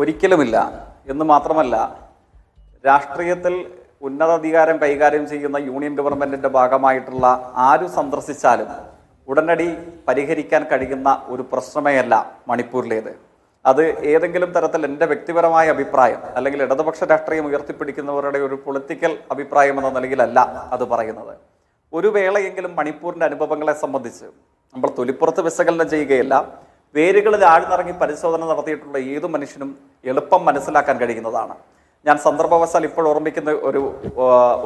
ഒരിക്കലുമില്ല എന്ന് മാത്രമല്ല, രാഷ്ട്രീയത്തിൽ ഉന്നതാധികാരം കൈകാര്യം ചെയ്യുന്ന യൂണിയൻ ഗവൺമെന്റിന്റെ ഭാഗമായിട്ടുള്ള ആര് സന്ദർശിച്ചാലും ഉടനടി പരിഹരിക്കാൻ കഴിയുന്ന ഒരു പ്രശ്നമേ അല്ല മണിപ്പൂരിലേത്. അത് ഏതെങ്കിലും തരത്തിൽ എൻ്റെ വ്യക്തിപരമായ അഭിപ്രായം അല്ലെങ്കിൽ ഇടതുപക്ഷ രാഷ്ട്രീയം ഉയർത്തിപ്പിടിക്കുന്നവരുടെ ഒരു പൊളിറ്റിക്കൽ അഭിപ്രായം എന്ന നിലയിലല്ല അത് പറയുന്നത്. ഒരു വേളയെങ്കിലും മണിപ്പൂരിൻ്റെ അനുഭവങ്ങളെ സംബന്ധിച്ച് നമ്മൾ തൊലിപ്പുറത്ത് വിശകലനം ചെയ്യുകയല്ല, വേരുകളിൽ ആഴ്ന്നിറങ്ങി പരിശോധന നടത്തിയിട്ടുള്ള ഏതു മനുഷ്യനും എളുപ്പം മനസ്സിലാക്കാൻ കഴിയുന്നതാണ്. ഞാൻ സന്ദർഭവശാൽ ഇപ്പോൾ ഓർമ്മിക്കുന്ന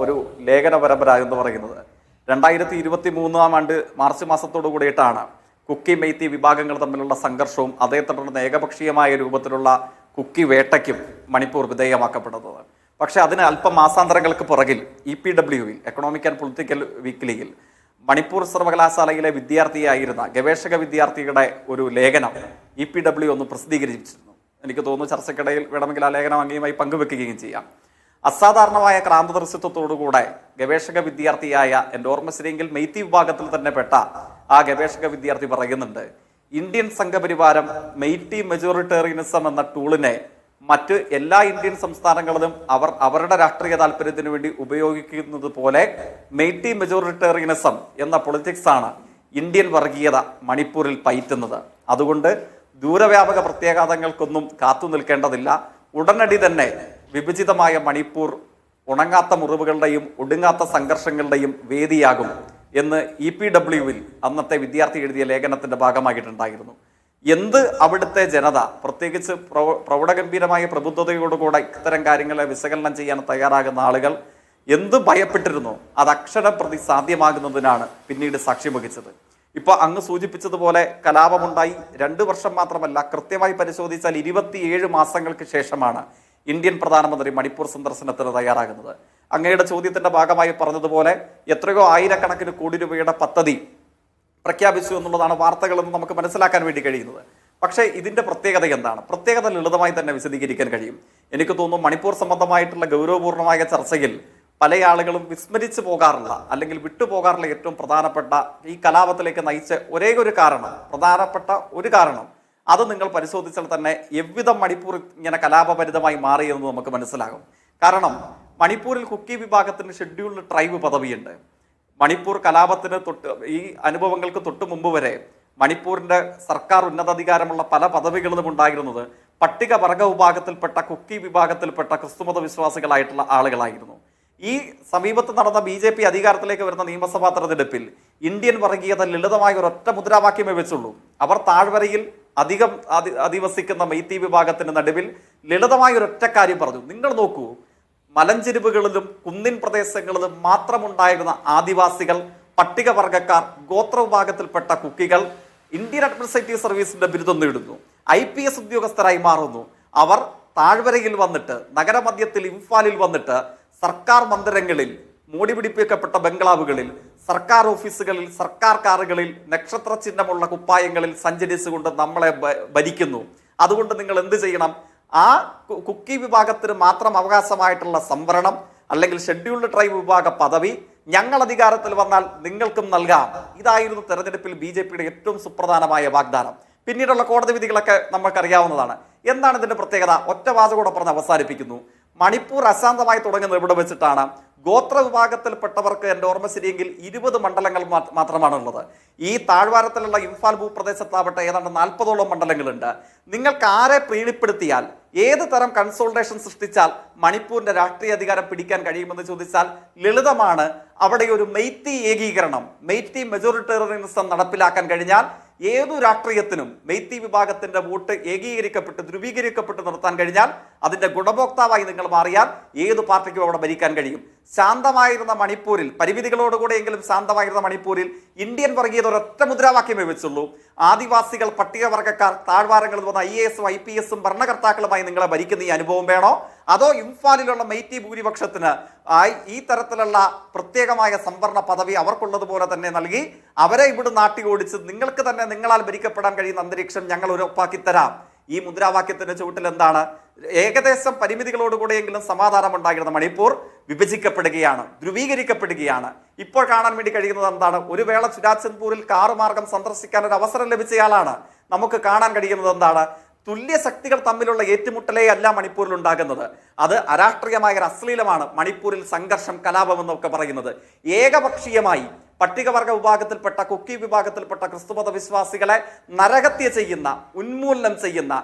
ഒരു ലേഖന പരമ്പര എന്ന് പറയുന്നത് 2023 മാർച്ച് മാസത്തോടു കൂടിയിട്ടാണ് കുക്കി മെയ്ത്തി വിഭാഗങ്ങൾ തമ്മിലുള്ള സംഘർഷവും അതേ തുടർന്ന് ഏകപക്ഷീയമായ രൂപത്തിലുള്ള കുക്കി വേട്ടയ്ക്കും മണിപ്പൂർ വിധേയമാക്കപ്പെടുന്നത്. പക്ഷേ അതിന് അല്പം മാസാന്തരങ്ങൾക്ക് പുറകിൽ EPWയിൽ എക്കണോമിക് ആൻഡ് പൊളിറ്റിക്കൽ വീക്ക്ലിയിൽ മണിപ്പൂർ സർവകലാശാലയിലെ വിദ്യാർത്ഥിയായിരുന്ന ഗവേഷക വിദ്യാർത്ഥിയുടെ ഒരു ലേഖനം EPW ഒന്ന് പ്രസിദ്ധീകരിച്ചിരുന്നു. എനിക്ക് തോന്നുന്നു ചർച്ചയ്ക്കിടയിൽ വേണമെങ്കിൽ ആ ലേഖനം അങ്ങയുമായി പങ്കുവെക്കുകയും ചെയ്യാം. അസാധാരണമായ ക്രാന്തദർശിത്വത്തോടുകൂടെ ഗവേഷക വിദ്യാർത്ഥിയായ എൻ്റെ ഓർമ്മ ശരിയെങ്കിൽ മെയ്ത്തി വിഭാഗത്തിൽ തന്നെ പെട്ട ആ ഗവേഷക വിദ്യാർത്ഥി പറയുന്നുണ്ട്, ഇന്ത്യൻ സംഘപരിവാരം മെയ്റ്റി മെജോറിറ്റേറിയനിസം എന്ന ടൂളിനെ മറ്റ് എല്ലാ ഇന്ത്യൻ സംസ്ഥാനങ്ങളിലും അവരുടെ രാഷ്ട്രീയ താല്പര്യത്തിന് വേണ്ടി ഉപയോഗിക്കുന്നത് പോലെ മെയ്റ്റി മെജോറിറ്റേറിയനിസം എന്ന പൊളിറ്റിക്സ് ആണ് ഇന്ത്യൻ വർഗീയത മണിപ്പൂരിൽ പയറ്റുന്നത്. അതുകൊണ്ട് ദൂരവ്യാപക പ്രത്യാഘാതങ്ങൾക്കൊന്നും കാത്തു നിൽക്കേണ്ടതില്ല. ഉടനടി തന്നെ വിഭജിതമായ മണിപ്പൂർ ഉണങ്ങാത്ത മുറിവുകളുടെയും ഒടുങ്ങാത്ത സംഘർഷങ്ങളുടെയും വേദിയാകും എന്ന് EPWയിൽ അന്നത്തെ വിദ്യാർത്ഥി എഴുതിയ ലേഖനത്തിന്റെ ഭാഗമായിട്ടുണ്ടായിരുന്നു. എന്ത് അവിടുത്തെ ജനത, പ്രത്യേകിച്ച് പ്രൗഢഗംഭീരമായ പ്രബുദ്ധതയോടുകൂടെ ഇത്തരം കാര്യങ്ങളെ വിശകലനം ചെയ്യാൻ തയ്യാറാകുന്ന ആളുകൾ എന്ത് ഭയപ്പെട്ടിരുന്നു, അത് അക്ഷരപ്രതി സാധ്യമാകുന്നതിനാണ് പിന്നീട് സാക്ഷ്യം വഹിച്ചത്. ഇപ്പൊ അങ്ങ് സൂചിപ്പിച്ചതുപോലെ കലാപമുണ്ടായി 2 വർഷം മാത്രമല്ല, കൃത്യമായി പരിശോധിച്ചാൽ 27 മാസങ്ങൾക്ക് ശേഷമാണ് ഇന്ത്യൻ പ്രധാനമന്ത്രി മണിപ്പൂർ സന്ദർശനത്തിന് തയ്യാറാകുന്നത്. അങ്ങയുടെ ചോദ്യത്തിന്റെ ഭാഗമായി പറഞ്ഞതുപോലെ എത്രയോ ആയിരക്കണക്കിന് കോടി രൂപയുടെ പദ്ധതി പ്രഖ്യാപിച്ചു എന്നുള്ളതാണ് വാർത്തകളെന്ന് നമുക്ക് മനസ്സിലാക്കാൻ വേണ്ടി കഴിയുന്നത്. പക്ഷേ ഇതിന്റെ പ്രത്യേകത എന്താണ്? പ്രത്യേകത ലളിതമായി തന്നെ വിശദീകരിക്കാൻ കഴിയും. എനിക്ക് തോന്നുന്നു മണിപ്പൂർ സംബന്ധമായിട്ടുള്ള ഗൗരവപൂർണമായ ചർച്ചയിൽ പല ആളുകളും വിസ്മരിച്ചു പോകാറുള്ള അല്ലെങ്കിൽ വിട്ടുപോകാറുള്ള ഏറ്റവും പ്രധാനപ്പെട്ട ഈ കലാപത്തിലേക്ക് നയിച്ച പ്രധാനപ്പെട്ട ഒരു കാരണം അത് നിങ്ങൾ പരിശോധിച്ചാൽ തന്നെ എவ்விதം മണിപ്പൂർ ഇങ്ങനെ കലാപഭരിതമായി മാറിയെന്ന് നമുക്ക് മനസ്സിലാകും. കാരണം മണിപ്പൂരിൽ കുക്കി വിഭാഗത്തിന് ഷെഡ്യൂൾഡ് ട്രൈബ് പദവിയുണ്ട്. മണിപ്പൂർ കലാപത്തിന് ഈ അനുഭവങ്ങൾക്ക് തൊട്ട് മുമ്പ് വരെ മണിപ്പൂരിന്റെ സർക്കാർ ഉന്നതാധികാരമുള്ള പല പദവികളും ഉണ്ടായിരുന്നത് പട്ടികവർഗ വിഭാഗത്തിൽപ്പെട്ട കുക്കി വിഭാഗത്തിൽപ്പെട്ട ക്രിസ്തുമത വിശ്വാസികളായിട്ടുള്ള ആളുകളായിരുന്നു. ഈ സമീപത്ത് നടന്ന BJP അധികാരത്തിലേക്ക് വരുന്ന നിയമസഭാ തെരഞ്ഞെടുപ്പിൽ ഇന്ത്യൻ വർഗീയത ലളിതമായ ഒരൊറ്റ മുദ്രാവാക്യമേ വെച്ചുള്ളൂ. അവർ താഴ്വരയിൽ അധിവസിക്കുന്ന മെയ്ത്തി വിഭാഗത്തിന് നടുവിൽ ലളിതമായ ഒരൊറ്റ കാര്യം പറഞ്ഞു, നിങ്ങൾ നോക്കൂ, മലഞ്ചെരിവുകളിലും കുന്നിൻ പ്രദേശങ്ങളിലും മാത്രമുണ്ടായിരുന്ന ആദിവാസികൾ, പട്ടികവർഗക്കാർ, ഗോത്രവിഭാഗത്തിൽപ്പെട്ട കുക്കികൾ ഇന്ത്യൻ അഡ്മിനിസ്ട്രേറ്റീവ് സർവീസിന്റെ ബിരുദം നേടുന്നു, IPS ഉദ്യോഗസ്ഥരായി മാറുന്നു. അവർ താഴ്വരയിൽ വന്നിട്ട്, നഗരമധ്യത്തിൽ ഇംഫാലിൽ വന്നിട്ട് സർക്കാർ മന്ദിരങ്ങളിൽ, മോടി പിടിപ്പിക്കപ്പെട്ട ബംഗ്ലാവുകളിൽ, സർക്കാർ ഓഫീസുകളിൽ, സർക്കാർ കാറുകളിൽ, നക്ഷത്ര ചിഹ്നമുള്ള കുപ്പായങ്ങളിൽ സഞ്ചരിച്ചുകൊണ്ട് നമ്മളെ ഭരിക്കുന്നു. അതുകൊണ്ട് നിങ്ങൾ എന്ത് ചെയ്യണം? ആ കുക്കി വിഭാഗത്തിന് മാത്രം അവകാശമായിട്ടുള്ള സംവരണം അല്ലെങ്കിൽ ഷെഡ്യൂൾഡ് ട്രൈബ് വിഭാഗ പദവി ഞങ്ങൾ അധികാരത്തിൽ വന്നാൽ നിങ്ങൾക്കും നൽകാം. ഇതായിരുന്നു തെരഞ്ഞെടുപ്പിൽ BJPയുടെ ഏറ്റവും സുപ്രധാനമായ വാഗ്ദാനം. പിന്നീടുള്ള കോടതി വിധികളൊക്കെ നമുക്കറിയാവുന്നതാണ്. എന്താണ് ഇതിന്റെ പ്രത്യേകത? ഒറ്റ വാചകൂടെ പറഞ്ഞ് അവസാനിപ്പിക്കുന്നു. മണിപ്പൂർ അശാന്തമായി തുടങ്ങുന്നത് ഇവിടെ വെച്ചിട്ടാണ്. ഗോത്ര വിഭാഗത്തിൽപ്പെട്ടവർക്ക് എൻ്റെ ഓർമ്മ ശരിയെങ്കിൽ 20 മണ്ഡലങ്ങൾ മാത്രമാണുള്ളത്. ഈ താഴ്വാരത്തിലുള്ള ഇംഫാൽ ഭൂപ്രദേശത്താവട്ടെ ഏതാണ്ട് 40ഓളം മണ്ഡലങ്ങളുണ്ട്. നിങ്ങൾക്ക് ആരെ പ്രീണിപ്പെടുത്തിയാൽ, ഏത് തരം കൺസോൾട്ടേഷൻ സൃഷ്ടിച്ചാൽ മണിപ്പൂരിന്റെ രാഷ്ട്രീയ അധികാരം പിടിക്കാൻ കഴിയുമെന്ന് ചോദിച്ചാൽ ലളിതമാണ്. അവിടെ ഒരു മെയ്ത്തി ഏകീകരണം, മെയ്ത്തി മെജോറിറ്റേറിയനിസം നടപ്പിലാക്കാൻ കഴിഞ്ഞാൽ ഏതു രാഷ്ട്രീയത്തിനും മെയ്ത്തി വിഭാഗത്തിന്റെ വോട്ട് ഏകീകരിക്കപ്പെട്ട് ധ്രുവീകരിക്കപ്പെട്ട് നിർത്താൻ കഴിഞ്ഞാൽ, അതിന്റെ ഗുണഭോക്താവായി നിങ്ങൾ മാറിയാൽ ഏതു പാർട്ടിക്കും അവിടെ ഭരിക്കാൻ കഴിയും. ശാന്തമായിരുന്ന മണിപ്പൂരിൽ, പരിമിതികളോടുകൂടെയെങ്കിലും ശാന്തമായിരുന്ന മണിപ്പൂരിൽ ഇന്ത്യൻ വർഗീയത ഒരൊറ്റ മുദ്രാവാക്യമേ വെച്ചുള്ളൂ. ആദിവാസികൾ, പട്ടികവർഗക്കാർ, താഴ്വാരങ്ങളിൽ വന്ന IASഉം IPSഉം ഭരണകർത്താക്കളുമായി നിങ്ങളെ ഭരിക്കുന്ന ഈ അനുഭവം വേണോ? അതോ ഇംഫാലിലുള്ള മെയ്റ്റി ഭൂരിപക്ഷത്തിന് ഈ തരത്തിലുള്ള പ്രത്യേകമായ സംവരണ പദവി അവർക്കുള്ളതുപോലെ തന്നെ നൽകി അവരെ ഇവിടെ നാട്ടി ഓടിച്ച് നിങ്ങൾക്ക് തന്നെ നിങ്ങളാൽ ഭരിക്കപ്പെടാൻ കഴിയുന്ന അന്തരീക്ഷം ഞങ്ങൾ ഉറപ്പാക്കി തരാം? ഈ മുദ്രാവാക്യത്തിന്റെ ചുവട്ടിൽ എന്താണ്? ഏകദേശം പരിമിതികളോടുകൂടെയെങ്കിലും സമാധാനം ഉണ്ടായിരുന്ന മണിപ്പൂർ വിഭജിക്കപ്പെടുകയാണ്, ധ്രുവീകരിക്കപ്പെടുകയാണ്. ഇപ്പോൾ കാണാൻ വേണ്ടി കഴിയുന്നത് എന്താണ്? ഒരു വേള ചുരാചന്ദ്പൂരിൽ കാറുമാർഗം സന്ദർശിക്കാൻ ഒരു അവസരം ലഭിച്ചയാളാണ്. നമുക്ക് കാണാൻ കഴിയുന്നത് എന്താണ്? തുല്യ ശക്തികൾ തമ്മിലുള്ള ഏറ്റുമുട്ടലേ അല്ല മണിപ്പൂരിൽ ഉണ്ടാകുന്നത്. അത് അരാഷ്ട്രീയമായ ഒരു അശ്ലീലമാണ് മണിപ്പൂരിൽ സംഘർഷം, കലാപം എന്നൊക്കെ പറയുന്നത്. ഏകപക്ഷീയമായി പട്ടികവർഗ വിഭാഗത്തിൽപ്പെട്ട, കുക്കി വിഭാഗത്തിൽപ്പെട്ട ക്രിസ്തുമത വിശ്വാസികളെ നരഹത്യ ചെയ്യുന്ന, ഉന്മൂലനം ചെയ്യുന്ന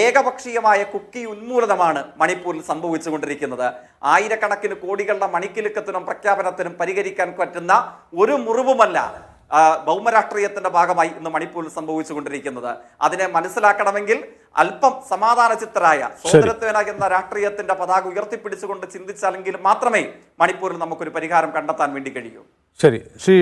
ഏകപക്ഷീയമായ കുക്കി ഉന്മൂലനമാണ് മണിപ്പൂരിൽ സംഭവിച്ചുകൊണ്ടിരിക്കുന്നത്. ആയിരക്കണക്കിന് കോടികളുടെ മണിക്കിലുക്കത്തിനും പ്രഖ്യാപനത്തിനും പരിഹരിക്കാൻ പറ്റുന്ന ഒരു മുറിവുമല്ല ഭൗമരാഷ്ട്രീയത്തിന്റെ ഭാഗമായി ഇന്ന് മണിപ്പൂരിൽ സംഭവിച്ചുകൊണ്ടിരിക്കുന്നത്. അതിനെ മനസ്സിലാക്കണമെങ്കിൽ അല്പം സമാധാന ചിത്തരായ സോദരത്വേന എന്ന രാഷ്ട്രീയത്തിന്റെ പതാക ഉയർത്തിപ്പിടിച്ചുകൊണ്ട് ചിന്തിച്ചാലെങ്കിൽ മാത്രമേ മണിപ്പൂരിൽ നമുക്കൊരു പരിഹാരം കണ്ടെത്താൻ വേണ്ടി കഴിയൂ. ശരി, ശ്രീ